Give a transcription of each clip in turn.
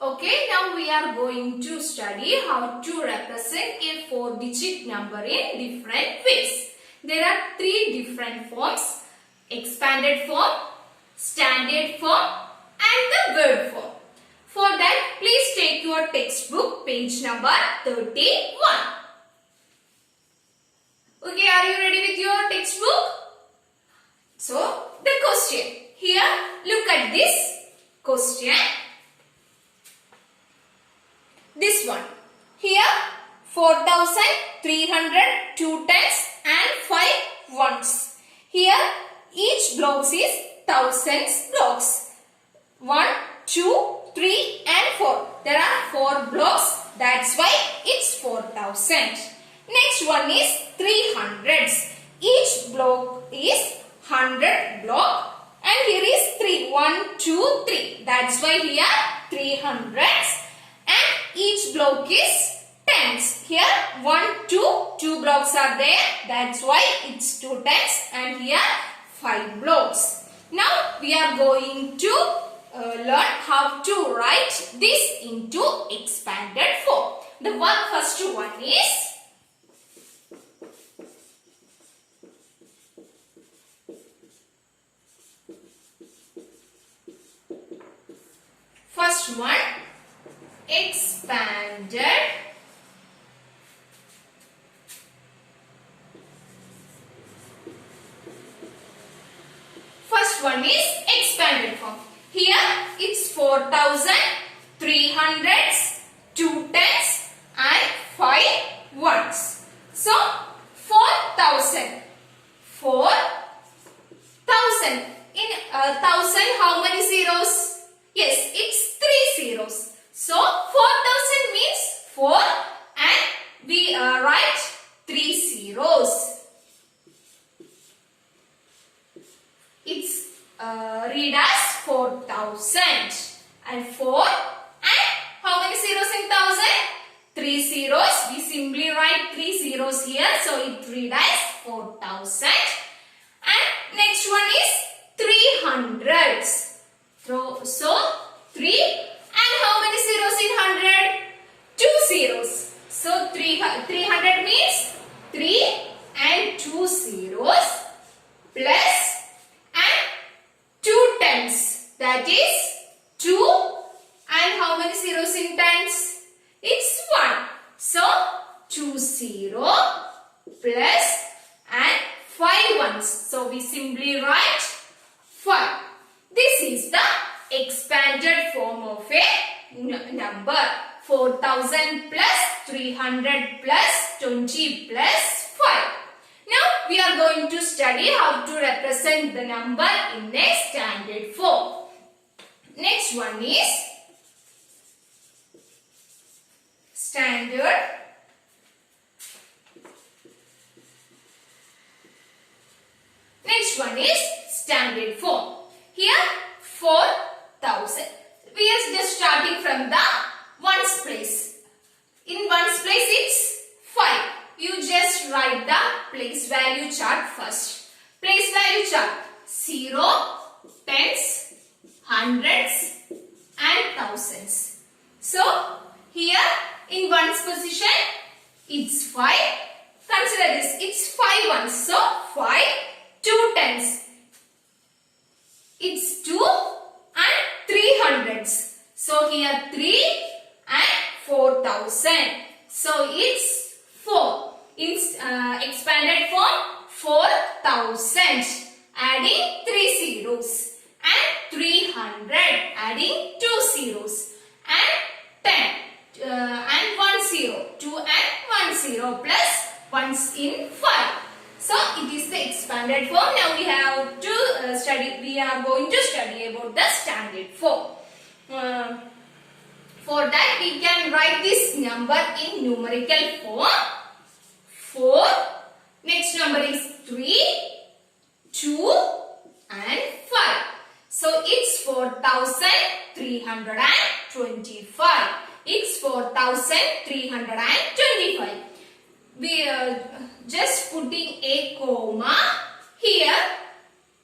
Okay, now we are going to study how to represent a 4-digit number in different ways. There are 3 different forms: expanded form, standard form and the word form. For that, please take your textbook page number 31. Okay, are you ready with your textbook? So, the question. Here, look at this question. This one. Here 4,300, 2 tens and 5 ones. Here each blocks is thousands blocks. 1, 2, 3 and 4. There are 4 blocks. That's why it's 4,000. Next one is 300s. Each block is 100 block. And here is 3. 1, 2, 3. That's why here 300s. And each block is tens. Here 1, 2 blocks are there. That's why it's 2 tens. And here 5 blocks. Now we are going to learn how to write this into expanded form. The first one is expanded First one is expanded form. Here it's 4,300s, 2 tens and 5 ones. So 4,000. 4,000. In 1,000 how many zeros? Yes, it's 3 zeros. So 4,000 means 4 and we write 3 zeros. It's read as 4,000 and 4 and how many zeros in 1,000? 3 zeros. We simply write 3 zeros here, so it read as 4,000. And next one is 300s. So 3 and how many zeros in 100? 2 zeros. So 300 means 3 and 2 zeros plus and 2 tens. That is 2 and how many zeros in tens? It's 1. So 2 0 plus and 5 ones. So we simply write 5. This is the expanded form of a number. 4,000 plus 300 plus 20 plus 5. Now we are going to study how to represent the number in a standard form. Next one is standard. Next one is standard form. Here 4,000. We are just starting from the ones place. In ones place it's 5. You just write the place value chart first. Place value chart 0, tens, hundreds and thousands. So here in ones position it's 5. Consider this, it's 5 ones. So 5, 2 tens. It's 2 and 3 hundreds. So here 3 and 4,000. So it's 4. In expanded form 4,000. Adding 3 zeros. And 300. Adding 2 zeros. And 10. And 1 0. 2 and 1 0 plus 1s in 5. So it is the expanded form. Now we have to study. We are going to study about the standard form. For that we can write this number in numerical form. 4. Next number is 3, 2 and 5. So it's 4,325. It's 4,325. We just putting a comma here.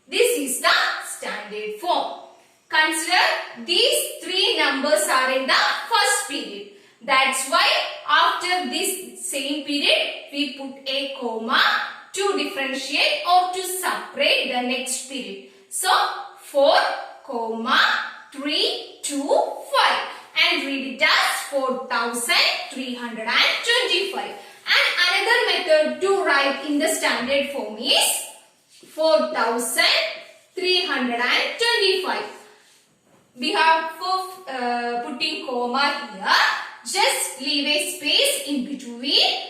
This is the standard form. Consider these three numbers are in the first period. That's why after this same period we put a comma to differentiate or to separate the next period. So 4, 3, 2, 5 and read it as 4325. And another method to write in the standard form is 4325. Behalf of putting comma here, just leave a space in between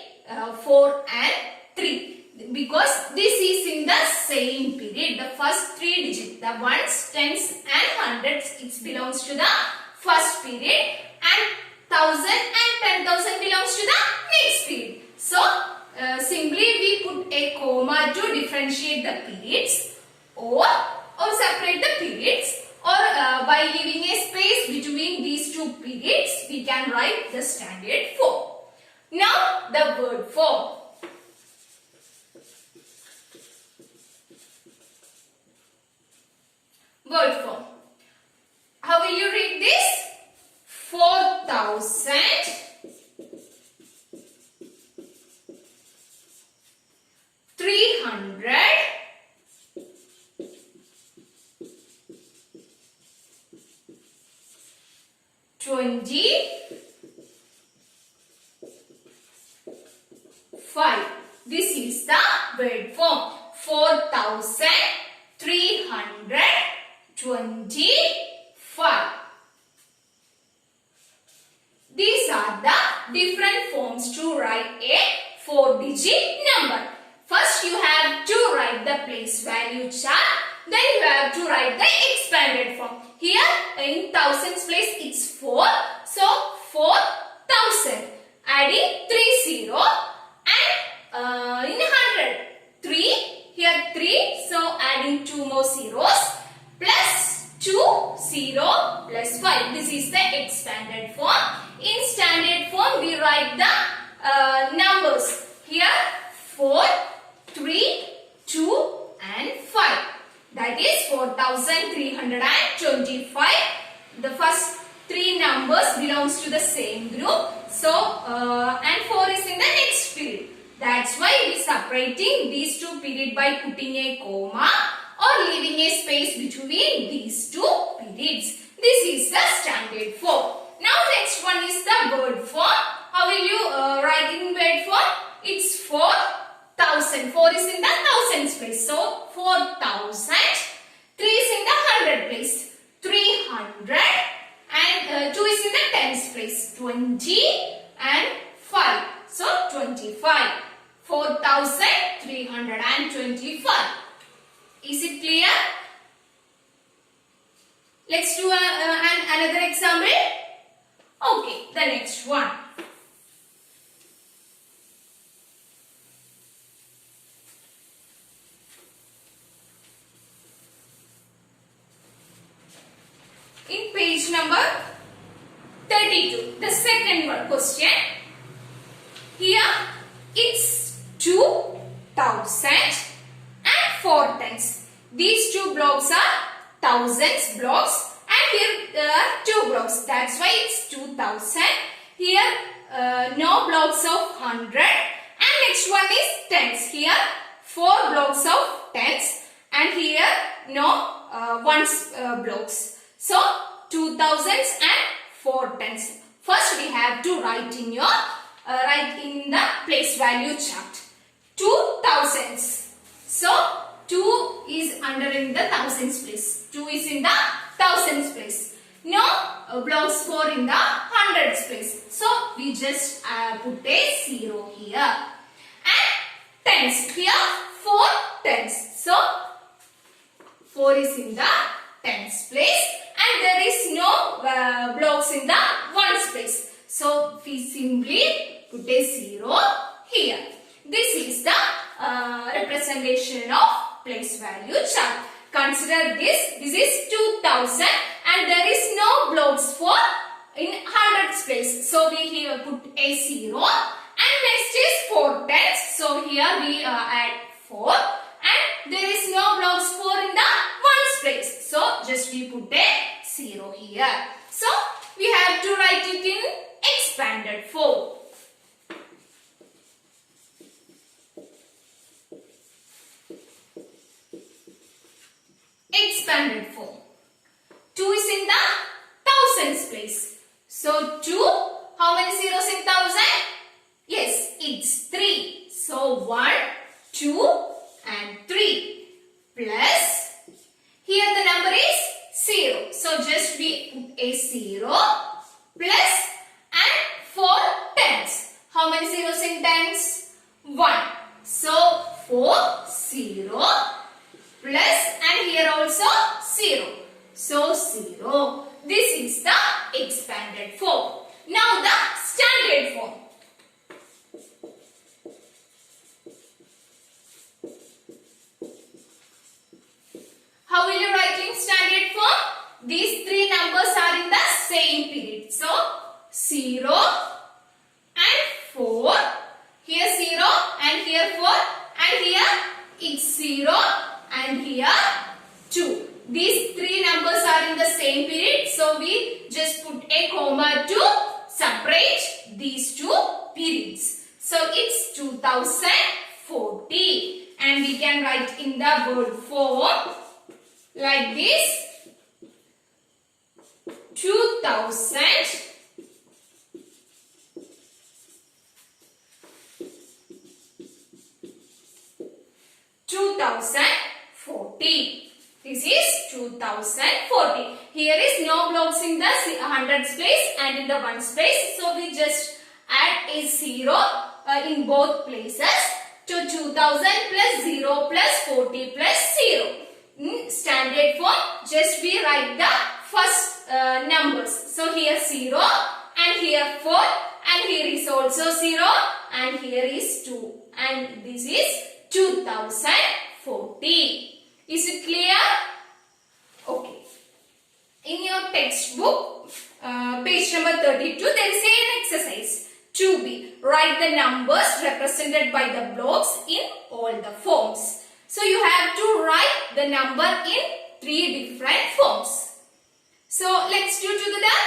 4 and 3. Because this is in the same period, the first three digits, the ones, tens and hundreds, it belongs to the first period, and 1000 and 10,000 belongs to the next period. So simply we put a comma to differentiate the periods or separate the periods, or by leaving a space between these two periods we can write the standard form. Now the word form. Word form. How will you read this? 4,000 300 25. This is the word form. 4,325. These are the different forms to write a 4-digit number. First you have to write the place value chart. Then you have to write the expanded form. Here in thousands place it's 4. So 4,000. Adding 3 0 and in 100 3. Here 3. So adding 2 more zeros plus 2 0 plus 5. This is the expanded form. In standard form we write the numbers. Here 4, 3, 2 and 5. That is 4,325. The first three numbers belongs to the same group. So and 4 is in the next period. That's why we separating these two periods by putting a comma or leaving a space between these two periods. This is the standard form. Now next one is the word form. How will you write in word form? It's 4,000. 4 is in the thousands place. So 4,000. 3 is in the hundred place. 300. And 2 is in the tens place. 20 and 5. So 25. 4,325. Is it clear? Let's do another example. Okay, the next one. In page number 32, the second one question. Here it's 2,000 and 4 tens. These two blocks are thousands blocks. And here there are 2 blocks. That's why it's 2,000. Here no blocks of 100. And next one is tens. Here 4 blocks of tens. And here no ones blocks. So 2,000s and 4 tens. First we have to write in your the place value chart. 2,000s. So 2 is under in the thousands place. 2 is in the thousands place. No blocks 4 in the hundreds place. So we just put a 0 here. And tens. Here 4 tens. So 4 is in the tens place. And there is no blocks in the ones place. So we simply put a 0 here. This is the representation of place value chart. Consider this. This is 2,000 and there is no blocks for in hundreds place. So we here put a 0 and next is 4 tens. So here we add 4 and there is no blocks for in the ones place. So just we put a 0 here. So we have to write it in expanded form. Expanded form. 2 is in the thousands place. So 2, how many zeros in thousand? Yes, it's 3. So 1, 2 and 3 plus, here the number is 0. So just we put a 0 plus and 4 tens. How many zeros in tens? 1. So 4, 0 plus and here also 0. So 0. This is the expanded form. Now the standard form. How will you write in standard form? These three numbers are in the same period. So 0 and 4. Here 0 and here 4 and here it's 0 and here 2. These three numbers are in the same period. So we just put a comma to separate these two periods. So it's 2040 and we can write in the word form like this. 2000 2040. This is 2040. Here is no blocks in the hundreds place and in the ones place. So we just add a 0 in both places to 2000 plus 0 plus 40 plus 0. In standard form, just we write the first numbers. So here 0 and here 4 and here is also 0 and here is 2 and this is 2040. Is it clear? Okay. In your textbook, page number 32, there is an exercise. 2b. Write the numbers represented by the blocks in all the forms. So you have to write the number in 3 different forms. So let's do together.